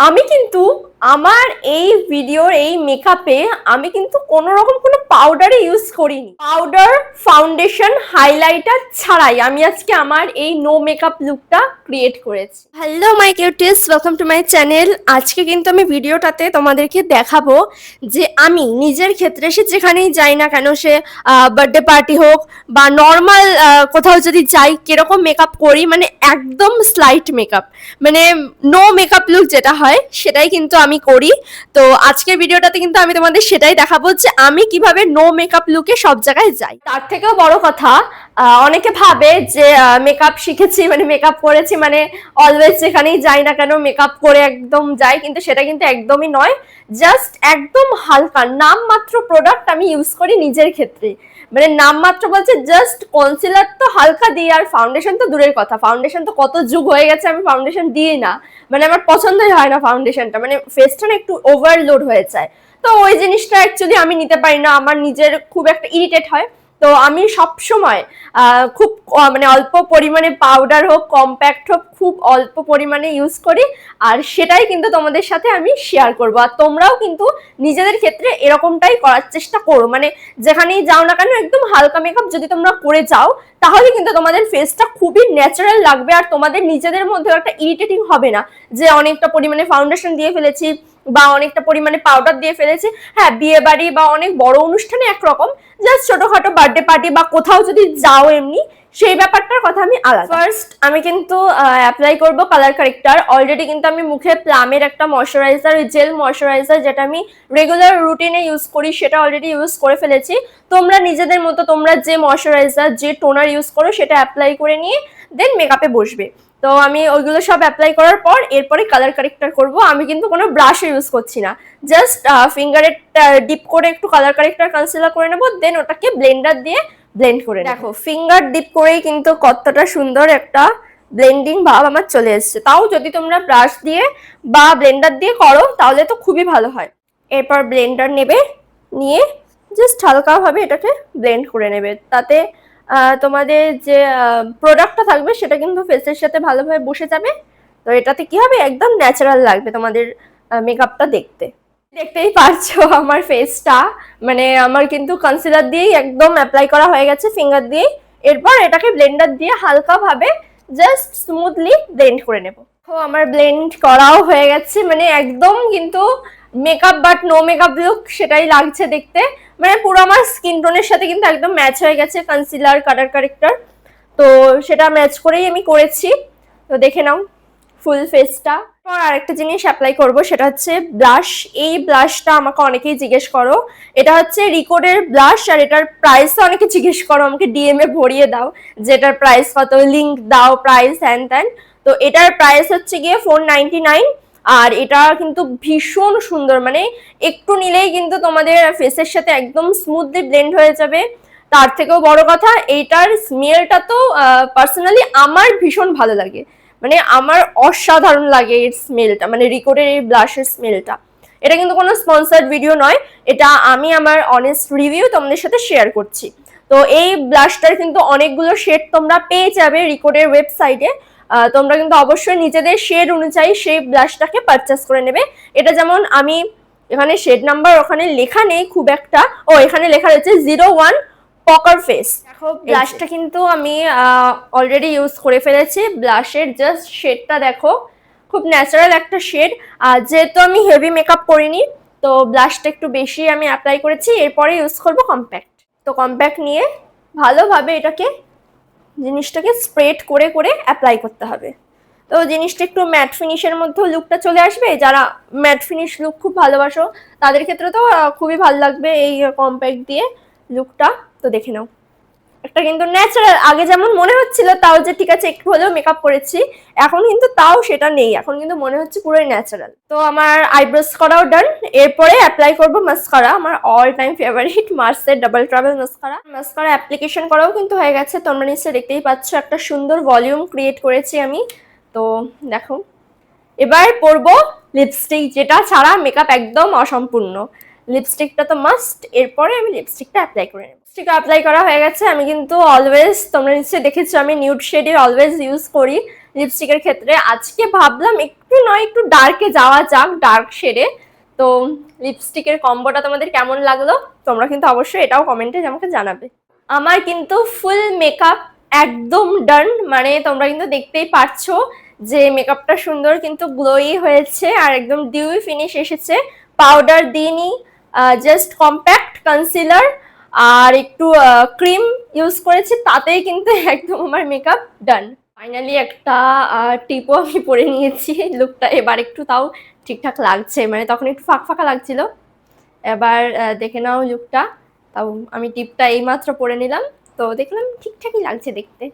আমি কিন্তু আমার এই ভিডিওর এই মেকআপে আমি কিন্তু কোনো রকম কোনো পাউডারই ইউজ করিনি। পাউডার, ফাউন্ডেশন, হাইলাইটার ছাড়াই আমি আজকে আমার এই নো মেকআপ লুকটা ক্রিয়েট করেছি। Hello my cuties, welcome to my channel. আজকে কিন্তু আমি ভিডিওটাতে তোমাদেরকে দেখাবো যে আমি নিজের ক্ষেত্রে সে যেখানেই যাই না কেন, সে বার্থডে পার্টি হোক বা নর্মাল কোথাও যদি যাই, কিরকম মেকআপ করি, মানে একদম স্লাইট মেকআপ, মানে নো মেকআপ লুক যেটা হয় সেটাই কিন্তু আমি করি। তো আজকের ভিডিওটাতে কিন্তু আমি তোমাদের সেটাই দেখাবো যে আমি কিভাবে নো মেকআপ লুকে সব জায়গায় যাই। তার থেকেও বড় কথা, অনেকে ভাবে যে মেকআপ শিখেছি মানে মেকআপ করেছি মানে অলওয়েজ যেখানেই যাই না কেন মেকআপ করে একদম যাই, কিন্তু সেটা কিন্তু একদমই নয়। জাস্ট একদম হালকা নামমাত্র প্রোডাক্ট আমি ইউজ করি নিজের ক্ষেত্রে। মানে নামমাত্র বলছে জাস্ট কনসিলার তো হালকা দিই, আর ফাউন্ডেশন তো দূরের কথা, ফাউন্ডেশন তো কত যুগ হয়ে গেছে আমি ফাউন্ডেশন দিই না। মানে আমার পছন্দই হয় না ফাউন্ডেশনটা, মানে ফেসটা না একটু ওভারলোড হয়ে যায়। তো ওই জিনিসটা অ্যাকচুয়ালি আমি নিতে পারি না, আমার নিজের খুব একটা ইরিটেট হয়। তো আমি সব সময় খুব মানে অল্প পরিমাণে পাউডার হোক, কম্প্যাক্ট হোক, খুব অল্প পরিমাণে ইউজ করি। আর সেটাই কিন্তু তোমাদের সাথে আমি শেয়ার করবো। আর তোমরাও কিন্তু নিজেদের ক্ষেত্রে এরকমটাই করার চেষ্টা করো। মানে যেখানেই যাও না কেন একদম হালকা মেকআপ যদি তোমরা করে যাও, তাহলে কিন্তু তোমাদের ফেসটা খুবই ন্যাচারাল লাগবে, আর তোমাদের নিজেদের মধ্যে একটা ইরিটেটিং হবে না যে অনেকটা পরিমাণে ফাউন্ডেশন দিয়ে ফেলেছি বা অনেকটা পরিমাণে পাউডার দিয়ে ফেলেছি। হ্যাঁ, বিয়ে বাড়ি বা অনেক বড় অনুষ্ঠানে একরকম, জাস্ট ছোটখাটো বার্থডে পার্টি বা কোথাও যদি যাও এমনি, সেই ব্যাপারটার কথা আমি আলাদা। ফার্স্ট আমি কিন্তু অ্যাপ্লাই করব কালার কারেক্টার। অলরেডি কিন্তু আমি মুখে প্লামের একটা ময়শ্চারাইজার, জেল ময়শ্চারাইজার, যেটা আমি রেগুলার রুটিনে ইউজ করি, সেটা অলরেডি ইউজ করে ফেলেছি। তোমরা নিজেদের মতো তোমরা যে ময়শ্চারাইজার, যে টোনার ইউজ করো সেটা অ্যাপ্লাই করে নিয়ে দেন মেকআপে বসবে। তো আমি ওইগুলো সব অ্যাপ্লাই করার পর এরপরে কালার কারেক্টার করব। আমি কিন্তু কোনো ব্রাশ ইউজ করছি না, জাস্ট ফিঙ্গারে ডিপ করে একটু কালার কারেক্টার কনসিলার করে নেবো, দেন ওটাকে ব্লেন্ডার দিয়ে ব্লেন্ড করে। দেখো ফিঙ্গার ডিপ করেই কিন্তু কতটা সুন্দর একটা ব্লেন্ডিং ভাব আমার চলে এসছে। তাও যদি তোমরা ব্রাশ দিয়ে বা ব্লেন্ডার দিয়ে করো তাহলে তো খুবই ভালো হয়। এরপর ব্লেন্ডার নেবে, নিয়ে জাস্ট হালকাভাবে এটাকে ব্লেন্ড করে নেবে, তাতে তোমাদের যে প্রোডাক্টটা থাকবে সেটা কিন্তু ফেসের সাথে ভালোভাবে বসে যাবে। তো এটাতে কি হবে, একদম ন্যাচারাল লাগবে তোমাদের মেকআপটা দেখতে। দেখতেই পারছো আমার ফেসটা, মানে আমার কিন্তু কনসিলার দিয়েই একদম অ্যাপ্লাই করা হয়ে গেছে ফিঙ্গার দিয়ে। এরপর এটাকে ব্লেন্ডার দিয়ে হালকাভাবে জাস্ট স্মুথলি ব্লেন্ড করে নেব। তো আমার ব্লেন্ড করাও হয়ে গেছে, মানে একদম কিন্তু makeup but no makeup look সেটাই লাগছে দেখতে। মানে পুরো আমার স্কিন টোনের সাথে কিন্তু একদম ম্যাচ হয়ে গেছে কনসিলার, কালার কারেক্টার। তো সেটা ম্যাচ করেই আমি করেছি। তো দেখে নাও ফুল ফেসটা। আর একটা জিনিস অ্যাপ্লাই করব, সেটা হচ্ছে ব্লাশ। এই ব্লাশটা আমাকে অনেকেই জিজ্ঞেস করো, এটা হচ্ছে রিকোডের ব্লাশ, আর এটার প্রাইস অনেকে জিজ্ঞেস করো, আমাকে ডিএম এ ভরিয়ে দাও যে এটার প্রাইস কত, লিঙ্ক দাও, প্রাইস হ্যান ত্যান। তো এটার প্রাইস হচ্ছে গিয়ে 499। আর এটা কিন্তু ভীষণ সুন্দর, মানে একটু নিলেই কিন্তু তোমাদের ফেসের সাথে একদম স্মুথলি ব্লেন্ড হয়ে যাবে। তার থেকেও বড় কথা, এইটার স্মেলটা তো পার্সোনালি আমার ভীষণ ভালো লাগে, মানে আমার অসাধারণ লাগে এর স্মেলটা, মানে রিকোডের এই ব্লাশের স্মেলটা। এটা কিন্তু কোনো স্পন্সার্ড ভিডিও নয়, এটা আমি আমার অনেস্ট রিভিউ তোমাদের সাথে শেয়ার করছি। তো এই ব্লাশটার কিন্তু অনেকগুলো শেড তোমরা পেয়ে যাবে রিকোডের ওয়েবসাইটে। তোমরা কিন্তু অবশ্যই নিজেদের শেড অনুযায়ী সেই ব্লাশটাকে পারচেস করে নেবে। এটা যেমন আমি এখানে শেড নাম্বার ওখানে লেখা নেই খুব একটা, ও এখানে লেখা রয়েছে 01 পকার ফেস। দেখো ব্লাশটা কিন্তু আমি অলরেডি ইউজ করে ফেলেছি। ব্লাশের জাস্ট শেডটা দেখো, খুব ন্যাচারাল একটা শেড। আর যেহেতু আমি হেভি মেকআপ করিনি, তো ব্লাশটা একটু বেশি আমি অ্যাপ্লাই করেছি। এরপরে ইউজ করব কম্প্যাক্ট। তো কম্প্যাক্ট নিয়ে ভালোভাবে এটাকে জিনিসটাকে স্প্রেড করে করে অ্যাপ্লাই করতে হবে। তো জিনিসটা একটু ম্যাট ফিনিশের মধ্যেও লুকটা চলে আসবে। যারা ম্যাট ফিনিশ লুক খুব ভালোবাসো তাদের ক্ষেত্রে তো খুবই ভালো লাগবে এই কম্প্যাক্ট দিয়ে লুকটা। তো দেখে নাও, একটা কিন্তু ন্যাচারাল, আগে যেমন মনে হচ্ছিল তাও যে ঠিক আছে একটু হলেও মেকআপ করেছি, এখন কিন্তু তাও সেটা নেই, এখন কিন্তু মনে হচ্ছে পুরোই ন্যাচারাল। তো আমার আইব্রোস করাও ডান। এরপরে অ্যাপ্লাই করব মাস্কারা, আমার অল টাইম ফেভারিট মার্সের double travel mascara. Mascara application করাও কিন্তু হয়ে গেছে, তোমরা নিশ্চয়ই দেখতেই পাচ্ছ একটা সুন্দর ভলিউম ক্রিয়েট করেছি আমি। তো দেখো এবার পরবো লিপস্টিক, যেটা ছাড়া মেকআপ একদম অসম্পূর্ণ। লিপস্টিকটা তো মাস্ট, এরপরে আমি লিপস্টিকটা অ্যাপ্লাই করে নেব। লিপস্টিক অ্যাপ্লাই করা হয়ে গেছে। আমি কিন্তু অলওয়েজ, তোমরা নিশ্চয়ই দেখেছো আমি নিউড শেডের অলওয়েজ ইউজ করি, লিপস্টিকের ক্ষেত্রে। আজকে ভাবলাম একটু নয় একটু ডার্কে যাওয়া যাক, ডার্ক শেডে। তো লিপস্টিকের কম্বোটা তোমাদের কেমন লাগলো তোমরা কিন্তু অবশ্যই এটাও কমেন্টে আমাকে জানাবে। আমার কিন্তু ফুল মেকআপ একদম ডান, মানে তোমরা কিন্তু দেখতেই পাচ্ছো যে মেকআপটা সুন্দর কিন্তু গ্লোই হয়েছে আর একদম ডিউই ফিনিশ এসেছে। পাউডার দিইনি, জাস্ট কম্প্যাক্ট কনসিলার আর একটু ক্রিম ইউজ করেছি, তাতেই কিন্তু একদম আমার মেকআপ ডান। ফাইনালি একটা টিপও আমি পরে নিয়েছি। লুকটা এবার একটু তাও ঠিকঠাক লাগছে, মানে তখন একটু ফাঁক ফাঁকা লাগছিল। এবার দেখে নাও লুকটা। তাও আমি টিপটা এইমাত্র পরে নিলাম, তো দেখলাম ঠিকঠাকই লাগছে দেখতে।